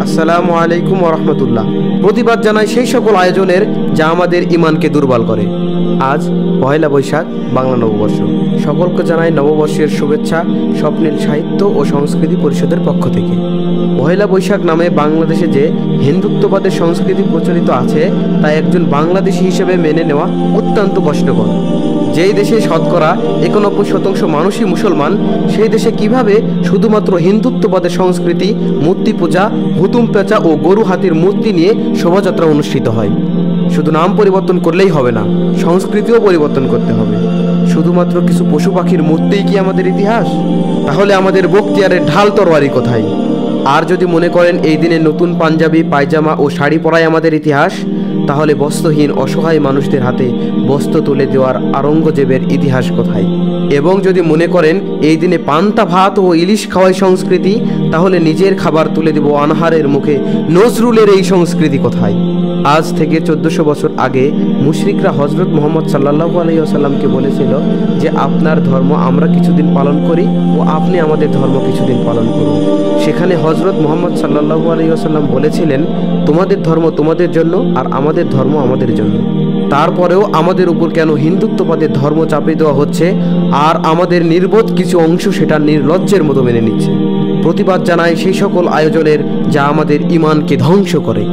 আসসালামু আলাইকুম ওয়া রাহমাতুল্লাহ। প্রতিবাদ জানাই সেই সকল আয়োজনের যা আমাদের ঈমানকে দুর্বল করে। আজ পহেলা বৈশাখ, বাংলা নববর্ষ। সকলকে জানাই নববর্ষের শুভেচ্ছা স্বপ্নীল সাহিত্য ও সংস্কৃতি পরিষদের পক্ষ থেকে। পহেলা বৈশাখ নামে বাংলাদেশে যে হিন্দুত্ববাদের সংস্কৃতি প্রচলিত আছে তা একজন বাংলাদেশী হিসেবে মেনে নেওয়া অত্যন্ত কষ্টকর। যেই দেশে শতকরা ৯১% মানুষই মুসলমান, সেই দেশে কিভাবে শুধুমাত্র হিন্দুত্ববাদের সংস্কৃতি, মূর্তি পূজা, হুতুম পেঁচা ও গরু হাতির মূর্তি নিয়ে শোভাযাত্রা অনুষ্ঠিত হয়? শুধু নাম পরিবর্তন করলেই হবে না, সংস্কৃতিও পরিবর্তন করতে হবে। শুধুমাত্র কিছু পশু পাখির মূর্তিই কি আমাদের ইতিহাস? তাহলে আমাদের বখতিয়ারের ঢাল তরবারি কোথায়? আর যদি মনে করেন এই দিনে নতুন পাঞ্জাবি, পায়জামা ও শাড়ি পরাই আমাদের ইতিহাস, তাহলে বস্ত্রহীন অসহায় মানুষদের হাতে বস্ত্র তুলে দেওয়ার আরঙ্গজেবের ইতিহাস কোথায়? এবং যদি মনে করেন এই দিনে পান্তা ভাত ও ইলিশ খাওয়াই সংস্কৃতি, তাহলে নিজের খাবার তুলে দেব আনহারের মুখে নজরুলের এই সংস্কৃতি কোথায়? আজ থেকে 1400 বছর আগে মুশরিকরা হজরত মুহাম্মদ সাল্লাল্লাহু আলাইহি ওয়াসাল্লামকে বলেছিল যে আপনার ধর্ম আমরা কিছুদিন পালন করি ও আপনি আমাদের ধর্ম কিছুদিন পালন করুন। সেখানে হজরত মুহাম্মদ সাল্লাল্লাহু আলাইহি ওয়াসাল্লাম বলেছিলেন, তোমাদের ধর্ম তোমাদের জন্য আর আমাদের ধর্ম আমাদের জন্য। তারপরেও আমাদের উপর কেন হিন্দুত্ববাদের ধর্ম চাপিয়ে দেওয়া হচ্ছে, আর আমাদের নির্বোধ কিছু অংশ সেটা নির্লজ্জের মতো মেনে নিচ্ছে? প্রতিবাদ জানাই সেই সকল আয়োজনের যা আমাদের ঈমানকে ধ্বংস করে।